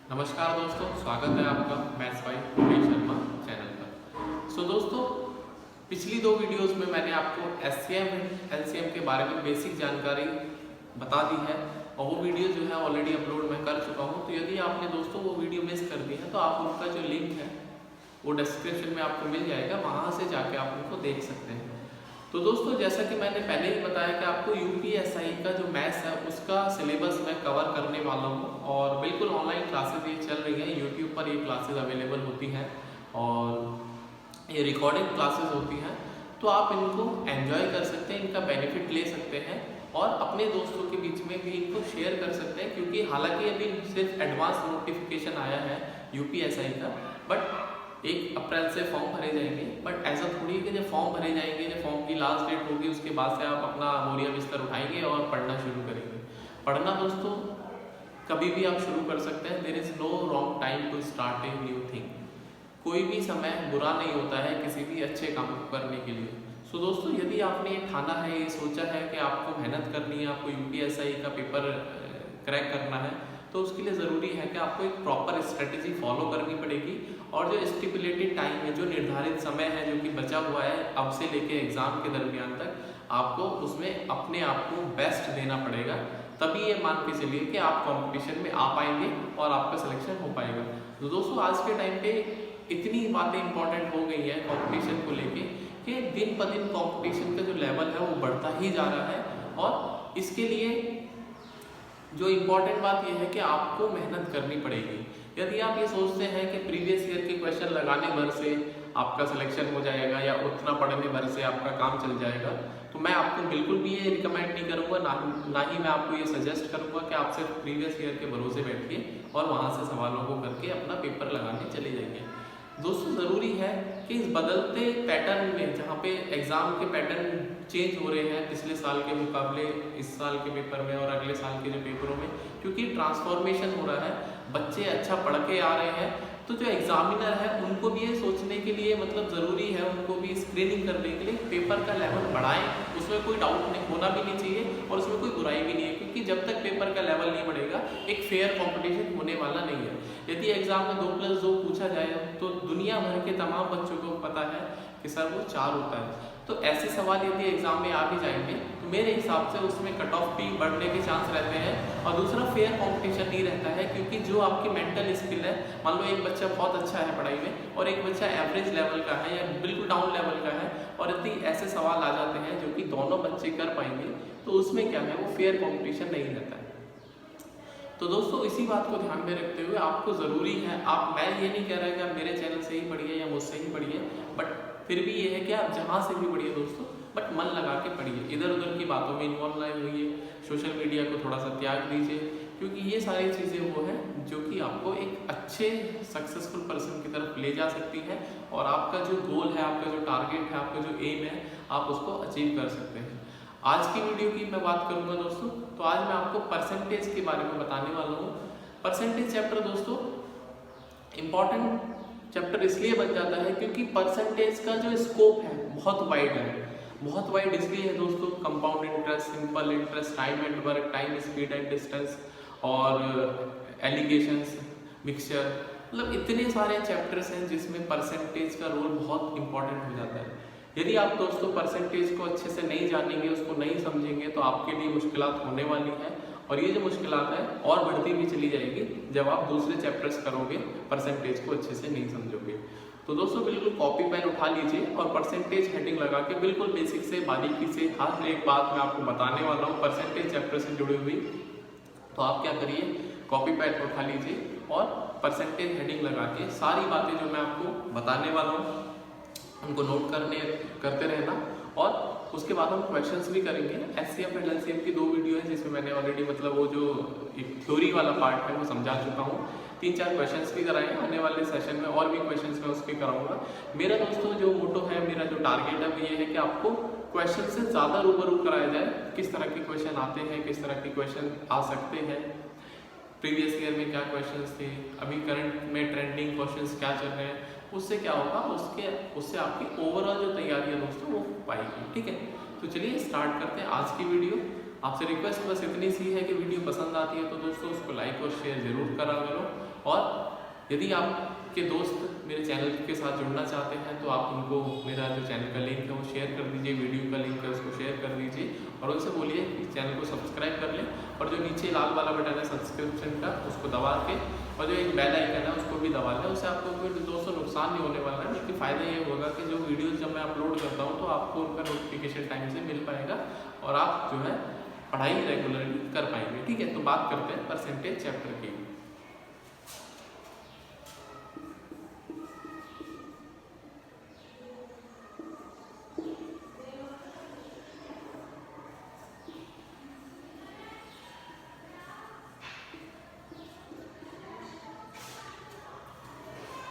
नमस्कार दोस्तों, स्वागत है आपका maths by Yogesh Sharma channel पर। दोस्तों, पिछली दो वीडियोस में मैंने आपको एससीएम एंड एलसीएम के बारे में बेसिक जानकारी बता दी है और वो वीडियो जो है ऑलरेडी अपलोड मैं कर चुका हूँ। तो यदि आपने दोस्तों वो वीडियो मिस कर दी है तो आप उनका जो लिंक है वो डिस्क्रिप्शन में आपको मिल जाएगा, वहाँ से जाके आप उनको देख सकते हैं। तो दोस्तों, जैसा कि मैंने पहले ही बताया कि आपको यूपीएसआई का जो मैथ्स है उसका सिलेबस मैं कवर करने वाला हूँ और बिल्कुल ऑनलाइन क्लासेस ये चल रही हैं। यूट्यूब पर ये क्लासेस अवेलेबल होती हैं और ये रिकॉर्डिंग क्लासेस होती हैं, तो आप इनको एंजॉय कर सकते हैं, इनका बेनिफिट ले सकते हैं और अपने दोस्तों के बीच में भी इनको शेयर कर सकते हैं। क्योंकि हालांकि अभी सिर्फ एडवांस नोटिफिकेशन आया है यूपीएसआई का, बट 1 अप्रैल से फॉर्म भरे जाएंगे। बट ऐसा थोड़ी है कि जब फॉर्म भरे जाएंगे, जब फॉर्म की लास्ट डेट होगी उसके बाद से आप अपना बोरिया बिस्तर उठाएंगे और पढ़ना शुरू करेंगे। पढ़ना दोस्तों कभी भी आप शुरू कर सकते हैं। There is no wrong time to start a new thing. कोई भी समय बुरा नहीं होता है किसी भी अच्छे काम को करने के लिए। दोस्तों, यदि आपने ये ठाना है, ये सोचा है कि आपको मेहनत करनी है, आपको यूपीएसआई का पेपर क्रैक करना है, तो उसके लिए ज़रूरी है कि आपको एक प्रॉपर स्ट्रेटेजी फॉलो करनी पड़ेगी और जो स्टिपुलेटेड टाइम है, जो निर्धारित समय है जो कि बचा हुआ है अब से लेके एग्ज़ाम के दरमियान तक, आपको उसमें अपने आप को बेस्ट देना पड़ेगा। तभी ये मान के चलिए कि आप कंपटीशन में आ पाएंगे और आपका सिलेक्शन हो पाएगा। तो दोस्तों, आज के टाइम पे इतनी बातें इंपॉर्टेंट हो गई हैं कंपटीशन को लेके कि दिन ब दिन कंपटीशन का जो लेवल है वो बढ़ता ही जा रहा है और इसके लिए जो इम्पॉर्टेंट बात यह है कि आपको मेहनत करनी पड़ेगी। यदि आप ये सोचते हैं कि प्रीवियस ईयर के क्वेश्चन लगाने भर से आपका सिलेक्शन हो जाएगा या उतना पढ़ने भर से आपका काम चल जाएगा, तो मैं आपको बिल्कुल भी ये रिकमेंड नहीं करूँगा, ना ही मैं आपको ये सजेस्ट करूँगा कि आप सिर्फ प्रीवियस ईयर के भरोसे बैठिए और वहाँ से सवालों को करके अपना पेपर लगाने चले जाइए। दोस्तों, ज़रूरी है कि इस बदलते पैटर्न में, जहाँ पे एग्ज़ाम के पैटर्न चेंज हो रहे हैं पिछले साल के मुकाबले इस साल के पेपर में और अगले साल के जो पेपरों में, क्योंकि ट्रांसफॉर्मेशन हो रहा है, बच्चे अच्छा पढ़ के आ रहे हैं, तो जो एग्जामिनर है उनको भी ये सोचने के लिए ज़रूरी है, उनको भी स्क्रीनिंग करने के लिए पेपर का लेवल बढ़ाएं। उसमें कोई डाउट नहीं होना भी नहीं चाहिए और उसमें कोई बुराई भी नहीं है, क्योंकि जब तक पेपर का लेवल नहीं बढ़ेगा एक फेयर कंपटीशन होने वाला नहीं है। यदि एग्जाम में 2+2 पूछा जाए तो दुनिया भर के तमाम बच्चों को पता है कि सर वो 4 होता है। तो ऐसे सवाल यदि एग्जाम में आ भी जाएंगे तो मेरे हिसाब से उसमें कट ऑफ भी बढ़ने के चांस रहते हैं और दूसरा फेयर कंपटीशन नहीं रहता है, क्योंकि जो आपकी मेंटल स्किल है, मान लो एक बच्चा बहुत अच्छा है पढ़ाई में और एक बच्चा एवरेज लेवल का है या बिल्कुल डाउन लेवल का है और यदि ऐसे सवाल आ जाते हैं जो कि दोनों बच्चे कर पाएंगे, तो उसमें क्या है, वो फेयर कंपटीशन नहीं रहता है। तो दोस्तों, इसी बात को ध्यान में रखते हुए आपको ज़रूरी है, मैं ये नहीं कह रहा कि आप मेरे चैनल से ही पढ़िए या मुझसे ही पढ़िए, बट फिर भी ये है कि आप जहाँ से भी पढ़िए दोस्तों, बट मन लगा के पढ़िए, इधर उधर की बातों में इन्वॉल्व नहीं होइए, सोशल मीडिया को थोड़ा सा त्याग दीजिए, क्योंकि ये सारी चीज़ें वो हैं जो कि आपको एक अच्छे सक्सेसफुल पर्सन की तरफ ले जा सकती हैं और आपका जो गोल है, आपका जो टारगेट है, आपका जो एम है, आप उसको अचीव कर सकते हैं। आज की वीडियो की मैं बात करूंगा दोस्तों, तो आज मैं आपको परसेंटेज के बारे में बताने वाला हूँ। परसेंटेज चैप्टर दोस्तों इम्पॉर्टेंट चैप्टर इसलिए बन जाता है क्योंकि परसेंटेज का जो स्कोप है बहुत वाइड है। बहुत वाइड इसलिए है दोस्तों, compound interest, simple interest, time and work, time speed and distance और एलिगेशंस, मिक्सचर, इतने सारे चैप्टर्स हैं जिसमें परसेंटेज का रोल बहुत इंपॉर्टेंट हो जाता है। यदि आप दोस्तों परसेंटेज को अच्छे से नहीं जानेंगे, उसको नहीं समझेंगे, तो आपके लिए मुश्किलात होने वाली हैं और ये जो मुश्किलात है और बढ़ती भी चली जाएगी जब आप दूसरे चैप्टर्स करोगे, परसेंटेज को अच्छे से नहीं समझोगे। तो दोस्तों, बिल्कुल कॉपी पेन उठा लीजिए और परसेंटेज हेडिंग लगा के बिल्कुल बेसिक से बारीकी से हर एक बात मैं आपको बताने वाला हूँ परसेंटेज चैप्टर से जुड़ी हुई। तो आप क्या करिए, कॉपी पेन उठा लीजिए और परसेंटेज हेडिंग लगा के सारी बातें जो मैं आपको बताने वाला हूँ उनको नोट करते रहना और उसके बाद हम क्वेश्चंस भी करेंगे। एससीएम एंड एलसीएम की 2 वीडियो है जिसमें मैंने ऑलरेडी वो जो एक थ्योरी वाला पार्ट है वो समझा चुका हूँ। 3-4 क्वेश्चंस भी कराए, आने वाले सेशन में और भी क्वेश्चंस मैं उसके कराऊंगा। मेरा दोस्तों जो मोटो है, मेरा जो टारगेट है वो ये है कि आपको क्वेश्चन से ज़्यादा रूबरू कराया जाए, किस तरह के क्वेश्चन आते हैं, किस तरह के क्वेश्चन आ सकते हैं, प्रीवियस ईयर में क्या क्वेश्चंस थे, अभी करंट में ट्रेंडिंग क्वेश्चंस क्या चल रहे हैं, उससे क्या होगा, उससे आपकी ओवरऑल जो तैयारी है दोस्तों वो पाएगी। ठीक है, तो चलिए स्टार्ट करते हैं आज की वीडियो। आपसे रिक्वेस्ट बस इतनी सी है कि वीडियो पसंद आती है तो दोस्तों उसको लाइक और शेयर जरूर करा करो और यदि आपके दोस्त मेरे चैनल के साथ जुड़ना चाहते हैं तो आप उनको मेरा जो चैनल का लिंक है वो शेयर कर दीजिए, वीडियो का लिंक है उसको शेयर कर दीजिए और उनसे बोलिए कि चैनल को सब्सक्राइब कर लें और जो नीचे लाल वाला बटन है सब्सक्रिप्शन का उसको दबा के और जो एक बेल आइकन है उसको भी दबा लें। उससे आपको कोई दोस्तों नुकसान नहीं होने वाला है, बल्कि फ़ायदा ये होगा कि जो वीडियोज़ जब मैं अपलोड करता हूँ तो आपको उनका नोटिफिकेशन टाइम से मिल पाएगा और आप जो है पढ़ाई रेगुलरली कर पाएंगे। ठीक है, तो बात करते हैं परसेंटेज चैप्टर की।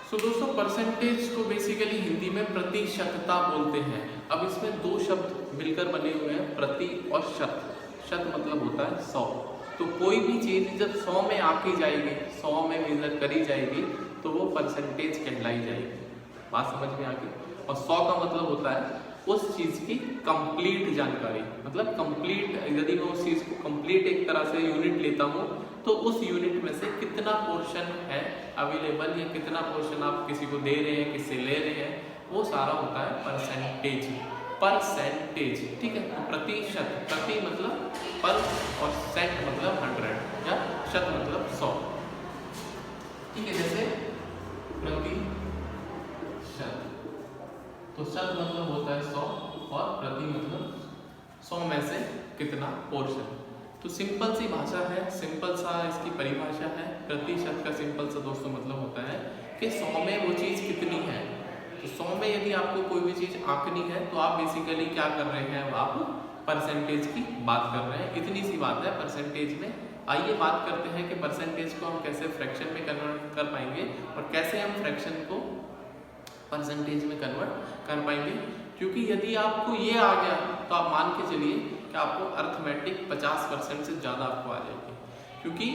तो दोस्तों परसेंटेज को बेसिकली हिंदी में प्रतिशतता बोलते हैं। अब इसमें दो शब्द मिलकर बने हुए हैं, प्रति और शत। शत मतलब होता है 100। तो कोई भी चीज जब 100 में आकी जाएगी, 100 में मेजर करी जाएगी तो वो परसेंटेज कहलाई जाएगी। बात समझ में आ गई। और 100 का मतलब होता है उस चीज की कंप्लीट जानकारी, मतलब कंप्लीट, यदि मैं उस चीज को कंप्लीट एक तरह से यूनिट लेता हूँ तो उस यूनिट में से कितना पोर्शन है अवेलेबल या कितना पोर्शन आप किसी को दे रहे हैं, किससे ले रहे हैं, वो सारा होता है परसेंटेज। परसेंटेज, ठीक है। तो प्रतिशत, प्रति मतलब पर और सेंट मतलब 100 या शत मतलब 100। ठीक है, जैसे प्रतिशत, तो शत मतलब होता है 100 और प्रति मतलब 100 में से कितना पोर्शन। तो सिंपल सी भाषा है, सिंपल सा इसकी परिभाषा है। प्रतिशत का सिंपल सा दोस्तों मतलब होता है कि 100 में वो चीज़ कितनी है। तो 100 में यदि आपको कोई भी चीज़ आंकनी है तो आप बेसिकली क्या कर रहे हैं, आप परसेंटेज की बात कर रहे हैं। इतनी सी बात है परसेंटेज में। आइए बात करते हैं कि परसेंटेज को हम कैसे फ्रैक्शन में कन्वर्ट कर पाएंगे और कैसे हम फ्रैक्शन को परसेंटेज में कन्वर्ट कर पाएंगे। क्योंकि यदि आपको ये आ गया तो आप मान के चलिए कि आपको अर्थमेटिक 50% से ज़्यादा आपको आ जाएगी। क्योंकि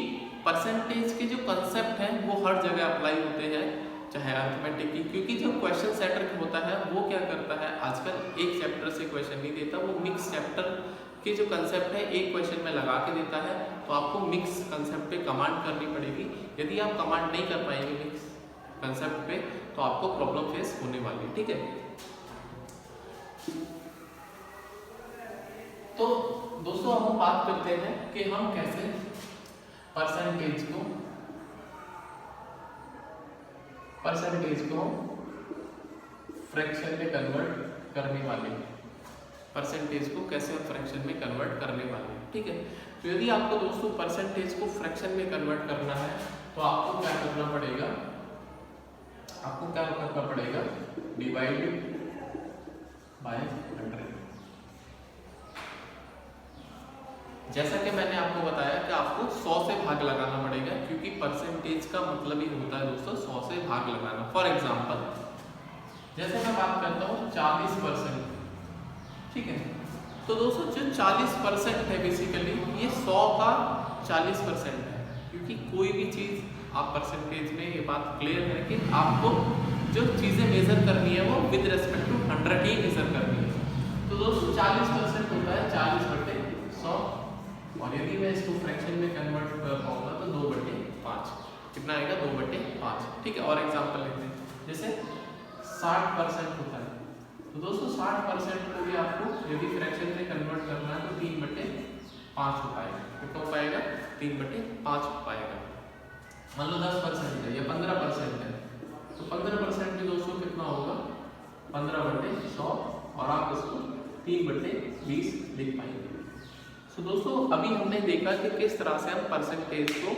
परसेंटेज के जो कंसेप्ट हैं वो हर जगह अप्लाई होते हैं, चाहे अर्थमेटिक की। क्योंकि जो क्वेश्चन सेटर होता है वो क्या करता है, आजकल एक चैप्टर से क्वेश्चन नहीं देता, वो मिक्स चैप्टर के जो कंसेप्ट है एक क्वेश्चन में लगा के देता है। तो आपको मिक्स कंसेप्ट पे कमांड करनी पड़ेगी। यदि आप कमांड नहीं कर पाएंगे मिक्स कंसेप्ट पे तो आपको प्रॉब्लम फेस होने वाली है। ठीक है, तो दोस्तों हम बात करते हैं कि हम कैसे परसेंटेज को फ्रैक्शन में कन्वर्ट करने वाले हैं। परसेंटेज को कैसे हम फ्रैक्शन में कन्वर्ट करने वाले हैं। ठीक है, तो यदि आपको दोस्तों परसेंटेज को फ्रैक्शन में कन्वर्ट करना है तो आपको क्या करना पड़ेगा, डिवाइड बाय 100। जैसा कि मैंने आपको बताया कि आपको 100 से भाग लगाना पड़ेगा, क्योंकि परसेंटेज का मतलब ही होता है दोस्तों 100 से भाग लगाना। फॉर एग्जांपल जैसे मैं बात करता हूँ 40%, ठीक है। तो दोस्तों जो 40% है बेसिकली ये 100 का 40% है। क्योंकि कोई भी चीज़ आप परसेंटेज में, ये बात क्लियर है कि आपको जो चीज़ें मेजर करनी है वो विद रिस्पेक्ट टू 100 ही मेजर करनी है। तो दोस्तों 40% होता है 40/100 और यदि मैं इसको फ्रैक्शन में कन्वर्ट कर पाऊंगा तो 2/5 कितना आएगा, 2/5। ठीक है, और एग्जांपल लेते हैं जैसे 60% होता है। तो दोस्तों 60% को भी आपको यदि फ्रैक्शन में कन्वर्ट करना है तो 3/5 हो पाएगा। कितना हो पाएगा, 3/5 हो पाएगा। मान लो 10% है या 15% है तो 15% भी दोस्तों कितना होगा, 15/100 और आप इसको 3/20 लिख पाएंगे। तो दोस्तों अभी हमने देखा कि किस तरह से हम परसेंटेज को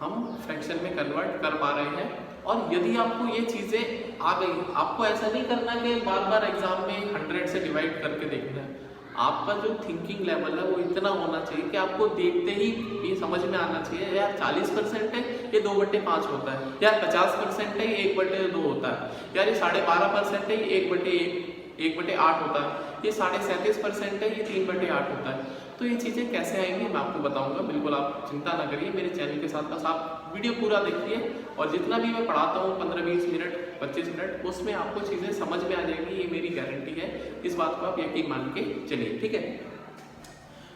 हम फ्रैक्शन में कन्वर्ट कर पा रहे हैं। और यदि आपको ये चीज़ें आ गई, आपको ऐसा नहीं करना कि बार बार एग्जाम में 100 से डिवाइड करके देखना है। आपका जो थिंकिंग लेवल है वो इतना होना चाहिए कि आपको देखते ही ये समझ में आना चाहिए यार 40% है ये 2/5 होता है, यार 50% है ये 1/2 होता है, यार ये 12.5% है ये 1/8 होता है, ये 37.5% है ये 3/8 होता है। तो ये चीज़ें कैसे आएंगी मैं आपको बताऊंगा, बिल्कुल आप चिंता ना करिए। मेरे चैनल के साथ बस आप वीडियो पूरा देखिए और जितना भी मैं पढ़ाता हूँ 15-20 मिनट 25 मिनट उसमें आपको चीज़ें समझ में आ जाएंगी, ये मेरी गारंटी है। इस बात को आप यकीन मान के चलिए, ठीक है।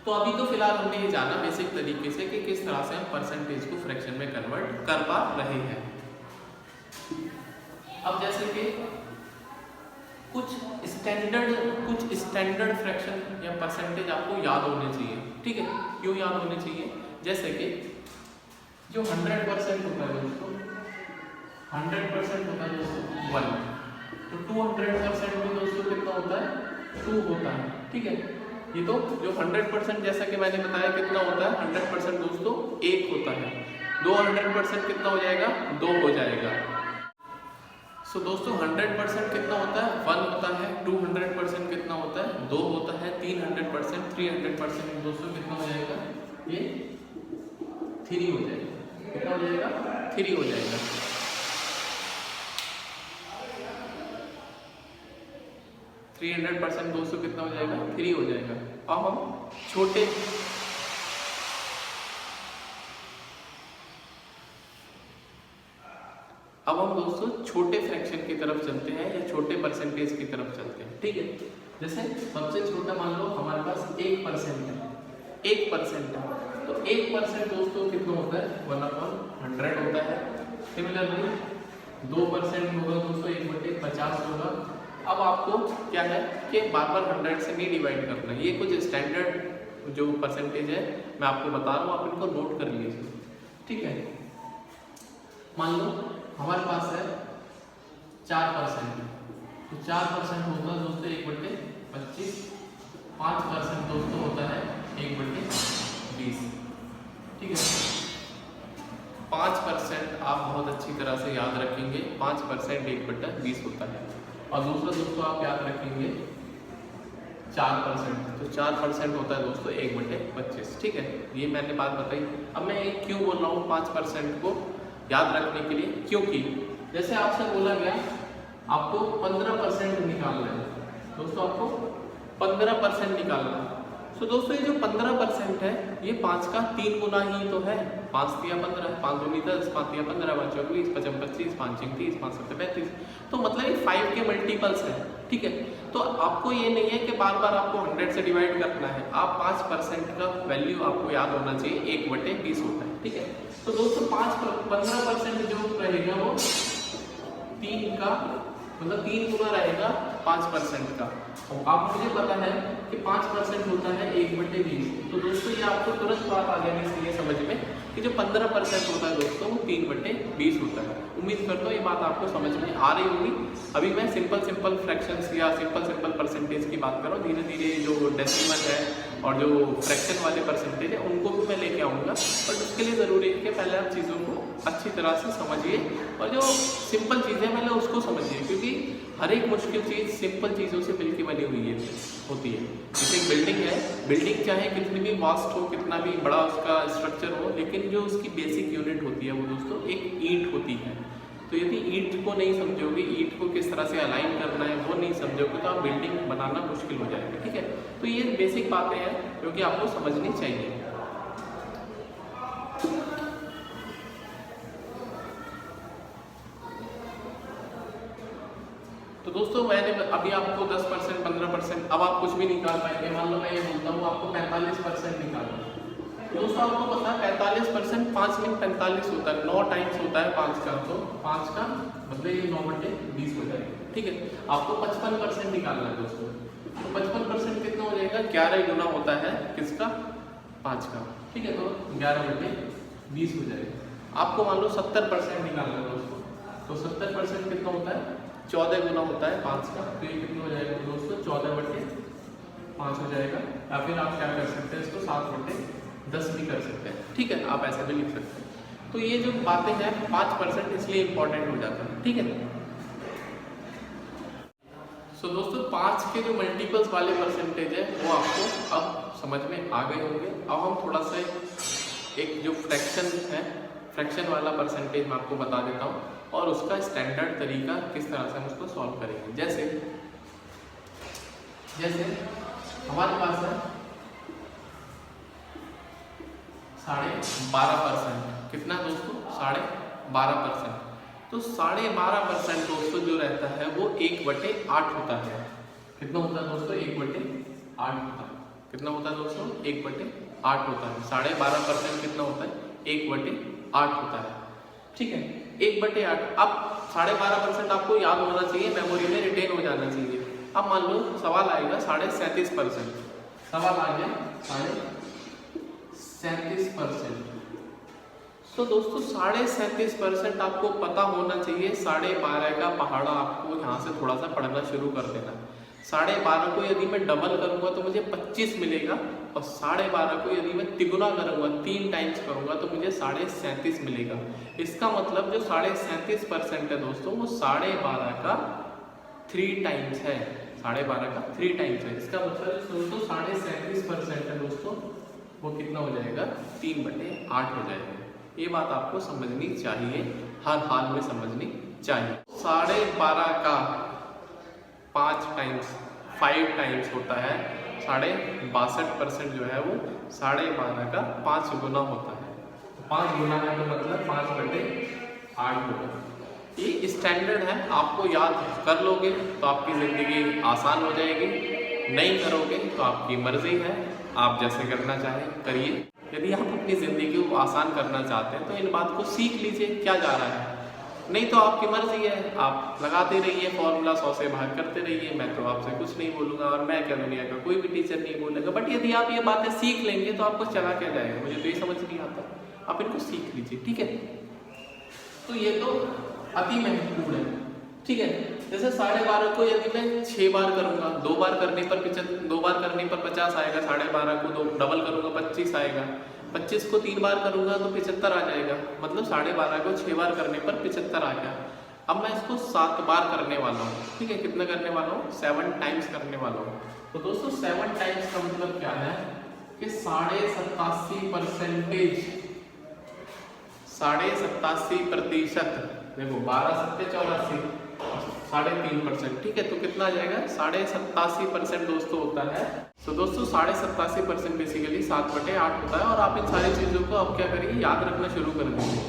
तो अभी तो फिलहाल हमने ये जाना बेसिक तरीके से कि किस तरह से हम परसेंटेज को फ्रैक्शन में कन्वर्ट कर पा रहे हैं। अब जैसे कि कुछ स्टैंडर्ड फ्रैक्शन या परसेंटेज आपको याद होने चाहिए, ठीक है। क्यों याद होने चाहिए? जैसे कि जो 100% होता है दोस्तों, 100% होता है दोस्तों 1, तो 200% भी दोस्तों कितना होता है? 2 होता है, ठीक है। ये तो जो 100% जैसा कि मैंने बताया कितना होता है? 100% दोस्तों 1 होता है। 200% कितना हो जाएगा? 2 हो जाएगा। सो दोस्तों 100% कितना होता है? 1 होता है। 200% कितना होता है? 2 होता है। 300% 300% दोस्तों कितना हो जाएगा? ये 3 हो जाएगा। कितना हो जाएगा? 3 हो जाएगा। 300% दोस्तों कितना हो जाएगा? 3 हो जाएगा। अब हम दोस्तों छोटे फ्रैक्शन की तरफ चलते हैं या छोटे परसेंटेज की तरफ चलते हैं, ठीक है। जैसे सबसे छोटा मान लो हमारे पास 1% है, 1% है, तो 1% दोस्तों कितना होता है? 1/100 होता है। सिमिलरली 2% होगा दोस्तों 1/50 होगा। अब आपको क्या है कि बार बार 100 से नहीं डिवाइड करना है। ये कुछ स्टैंडर्ड जो परसेंटेज है मैं आपको बता रहा हूँ, आप इनको नोट कर लीजिए, ठीक है। मान लो हमारे पास है 4%, तो 4% होगा दोस्तों 1/25, 5% दोस्तों होता है 1/20, ठीक है। 5% आप बहुत अच्छी तरह से याद रखेंगे, 5% 1/20 होता है। और दूसरा दोस्तों आप याद रखेंगे 4%, तो 4% होता है दोस्तों 1/25, ठीक है। ये मैंने बात बताई। अब मैं एक क्यों बोल रहा हूँ 5% को याद रखने के लिए, क्योंकि जैसे आपसे बोला गया आपको 15% निकालना है दोस्तों, आपको 15% निकालना है। तो दोस्तों ये जो 15% है ये 5 का 3 गुना ही तो है। 5 तिया 15, 5 दूनी 10, 5 तिया 15, 5 चौक 20, 5 25, 5 6 30, 5 7 35, तो मतलब ये 5 के मल्टीपल्स है, ठीक है। तो आपको ये नहीं है कि बार बार आपको 100 से डिवाइड करना है, आप 5% का वैल्यू आपको याद होना चाहिए, 1/20 होता है, ठीक है। तो दोस्तों 15% जो रहेगा वो 3 का मतलब 3 गुना रहेगा 5% का। अब आप मुझे पता है कि 5% होता है 1/20, तो दोस्तों ये आपको तुरंत बात आ जानी चाहिए समझ में कि जो 15% होता है दोस्तों वो 3/20 होता है। उम्मीद करता हूँ ये बात आपको समझ में आ रही होगी। अभी मैं सिंपल फ्रैक्शंस या सिंपल परसेंटेज की बात कर रहा हूँ। धीरे धीरे जो डेसिमल है और जो फ्रैक्शन वाले परसेंटेज है उनको भी मैं लेके आऊँगा, बट उसके लिए ज़रूरी है कि पहले आप चीज़ों को अच्छी तरह से समझिए और जो सिंपल चीज़ें पहले उसको समझिए, क्योंकि हर एक मुश्किल चीज़ सिंपल चीज़ों से मिलकर बनी हुई होती है। जैसे एक बिल्डिंग है, बिल्डिंग चाहे कितनी भी वास्ट हो, कितना भी बड़ा उसका स्ट्रक्चर हो, लेकिन जो उसकी बेसिक यूनिट होती है वो दोस्तों एक ईंट होती है। तो यदि ईंट को नहीं समझोगे, ईंट को किस तरह से अलाइन करना है वो नहीं समझोगे, तो आप बिल्डिंग बनाना मुश्किल हो जाएगा, ठीक है। तो ये बेसिक बातें हैं जो कि आपको समझनी चाहिए। तो दोस्तों मैंने अभी आपको 10%, 15%, अब आप कुछ भी निकाल पाएंगे। मान लो मैं ये बोलता हूँ आपको 45% निकालना। दोस्तों आपको पता है 45% 5 में 45 होता है, 9 टाइम्स होता है 5 का, तो 5 का मतलब ये 9/20 हो जाएगा, ठीक है। आपको 55% निकालना है दोस्तों, तो 55% कितना हो जाएगा? 11 गुना होता है किसका? 5 का, ठीक है। तो 11/20 हो जाएगा। आपको मान लो 70% निकालना है दोस्तों, तो 70% कितना होता है? 14 गुना होता है 5 का, तो ये कितना हो जाएगा दोस्तों? 14/5 हो जाएगा। या फिर आप क्या कर सकते हैं इसको 7/10 भी कर सकते हैं, ठीक है। आप ऐसे भी लिख सकते हैं। तो ये जो बातें हैं 5% इसलिए इंपॉर्टेंट हो जाता है, ठीक है। सो दोस्तों 5 के जो मल्टीपल्स वाले परसेंटेज है वो आपको अब समझ में आ गए होंगे। अब हम थोड़ा सा एक जो फ्रैक्शन है, फ्रैक्शन वाला परसेंटेज मैं आपको बता देता हूँ और उसका स्टैंडर्ड तरीका किस तरह से हम उसको सॉल्व करेंगे। जैसे हमारे पास है 12.5%, कितना दोस्तों? 12.5%। तो 12.5% दोस्तों जो रहता है वो 1/8 होता है। कितना होता है दोस्तों? 1/8 होता है। कितना होता है दोस्तों? 1/8 होता है। 12.5% कितना होता है? 1/8 होता है। ठीक है, 1/8। अब 12.5% आपको याद होना चाहिए, मेमोरी में रिटेन हो जाना चाहिए। अब मान लो सवाल आएगा 37.5%, सवाल आ गया 37.5%। तो दोस्तों 37.5% आपको पता होना चाहिए। 12.5 का पहाड़ा आपको यहाँ से थोड़ा सा पढ़ना शुरू कर देना। 12.5 को यदि मैं डबल करूंगा तो मुझे 25 मिलेगा, और 12.5 को यदि मैं तिगुना करूंगा, 3 टाइम्स करूंगा तो मुझे 37.5 मिलेगा। इसका मतलब जो 37.5% है दोस्तों, वो 12.5 का 3 टाइम्स है। 12.5 का 3 टाइम्स है। इसका मतलब दोस्तों 37.5% है दोस्तों, वो कितना हो जाएगा? 3/8 हो जाएगा। ये बात आपको समझनी चाहिए, हर हाल में समझनी चाहिए। 12.5 का 5 टाइम्स होता है। 62% जो है वो 12.5 का 5 गुना होता है। 5 गुना है तो मतलब 5/8 होगा। ये स्टैंडर्ड है, आपको याद कर लोगे तो आपकी ज़िंदगी आसान हो जाएगी, नहीं करोगे तो आपकी मर्जी है, आप जैसे करना चाहें करिए। यदि आप अपनी ज़िंदगी को आसान करना चाहते हैं तो इन बात को सीख लीजिए, क्या जा रहा है। नहीं तो आपकी मर्जी है, आप लगाते रहिए फॉर्मूला, 100 से भाग करते रहिए। मैं तो आपसे कुछ नहीं बोलूँगा, और मैं क्या, दुनिया का कोई भी टीचर नहीं बोलेगा। बट यदि आप ये बातें सीख लेंगे तो आपको चला क्या जाएगा, मुझे तो ये समझ नहीं आता। आप इनको सीख लीजिए, ठीक है। तो ये तो अति महत्वपूर्ण है, ठीक है। जैसे 12.5 को यदि मैं 6 बार करूंगा, 2 बार करने पर 50 आएगा। 12.5 को 2 डबल करूंगा 25 आएगा। 25 को 3 बार करूंगा तो 75 आ जाएगा। मतलब 12.5 को 6 बार करने पर 75 आ गया। अब मैं इसको 7 बार करने वाला हूँ, ठीक है। कितना करने वाला हूँ? 7 टाइम्स करने वाला हूँ। तो दोस्तों 7 टाइम्स का मतलब क्या है कि 87.5%। देखो 12 7 84, 3.5%, ठीक है। तो कितना आ जाएगा? 87.5% दोस्तों होता है। तो दोस्तों 87.5% बेसिकली 7/8 होता है। और आप इन सारी चीज़ों को अब क्या करिए, याद रखना शुरू कर दीजिए।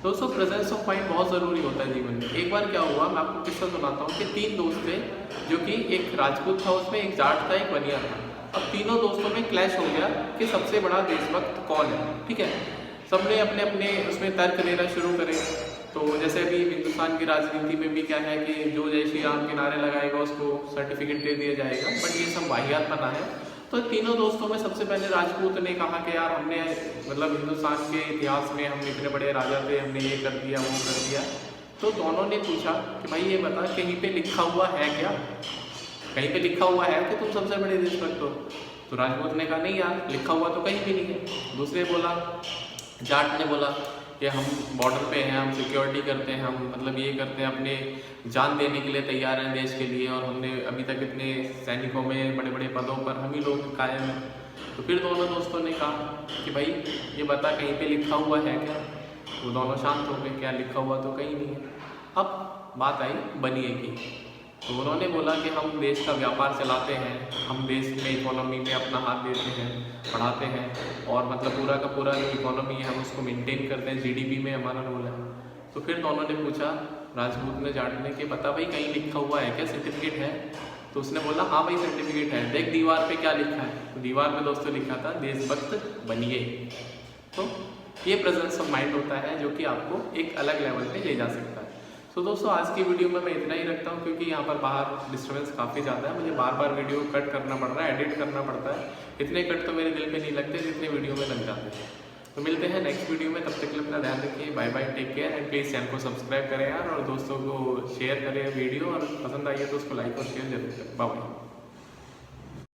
दोस्तों प्रेजेंस ऑफ माइंड बहुत ज़रूरी होता है जीवन में। एक बार क्या हुआ, मैं आपको किस्सा सुनाता हूँ कि 3 दोस्त थे, जो कि एक राजपूत था, उसमें एक जाट था, एक बनिया था। अब तीनों दोस्तों में क्लैश हो गया कि सबसे बड़ा देशभक्त कौन है, ठीक है। सबने अपने अपने उसमें तर्क देना शुरू करे। तो जैसे अभी हिंदुस्तान की राजनीति में भी क्या है कि जो जय श्री राम के नारे लगाएगा उसको सर्टिफिकेट दे दिया जाएगा। बट ये सब वाहियातपना है। तो तीनों दोस्तों में सबसे पहले राजपूत ने कहा कि यार हमने मतलब हिंदुस्तान के इतिहास में हम इतने बड़े राजा थे, हमने ये कर दिया वो कर दिया। तो दोनों ने पूछा कि भाई ये बता, कहीं पे लिखा हुआ है क्या, कहीं पे लिखा हुआ है कि तुम सबसे बड़े देशभक्त हो? तो राजपूत ने कहा नहीं यार, लिखा हुआ तो कहीं भी नहीं है। दूसरे बोला, जाट ने बोला कि हम बॉर्डर पे हैं, हम सिक्योरिटी करते हैं, हम मतलब ये करते हैं, अपने जान देने के लिए तैयार हैं देश के लिए, और हमने अभी तक इतने सैनिकों में बड़े बड़े पदों पर हम ही लोग कायम हैं। तो फिर दोनों दोस्तों ने कहा कि भाई ये बता, कहीं पे लिखा हुआ है क्या? वो दोनों शांत हो गए, क्या लिखा हुआ तो कहीं नहीं है। अब बात आई बनिए की। तो उन्होंने बोला कि हम देश का व्यापार चलाते हैं, हम देश में इकोनॉमी में अपना हाथ देते हैं, बढ़ाते हैं, और मतलब पूरा का पूरा जो इकोनॉमी है हम उसको मेंटेन करते हैं, जीडीपी में हमारा रोल है। तो फिर दोनों ने पूछा, राजपूत ने जाट ने, कि पता भाई कहीं लिखा हुआ है क्या, सर्टिफिकेट है? तो उसने बोला हाँ भाई सर्टिफिकेट है, देख दीवार पे क्या लिखा है। तो दीवार में दोस्तों लिखा था देशभक्त बनिए। तो ये प्रेजेंस ऑफ माइंड होता है जो कि आपको एक अलग लेवल पे ले जा सकता है। तो दोस्तों आज की वीडियो में मैं इतना ही रखता हूँ, क्योंकि यहाँ पर बाहर डिस्टर्बेंस काफ़ी ज़्यादा है, मुझे बार बार वीडियो कट करना पड़ रहा है, एडिट करना पड़ता है। इतने कट तो मेरे दिल पे नहीं लगते जितने वीडियो में लग जाते हैं। तो मिलते हैं नेक्स्ट वीडियो में, तब तक के लिए अपना ध्यान रखिए। Bye bye, take care, and please channel को सब्सक्राइब करें यार, और दोस्तों को शेयर करें वीडियो, और पसंद आई है तो उसको लाइक और शेयर जरूर करें। Bye bye.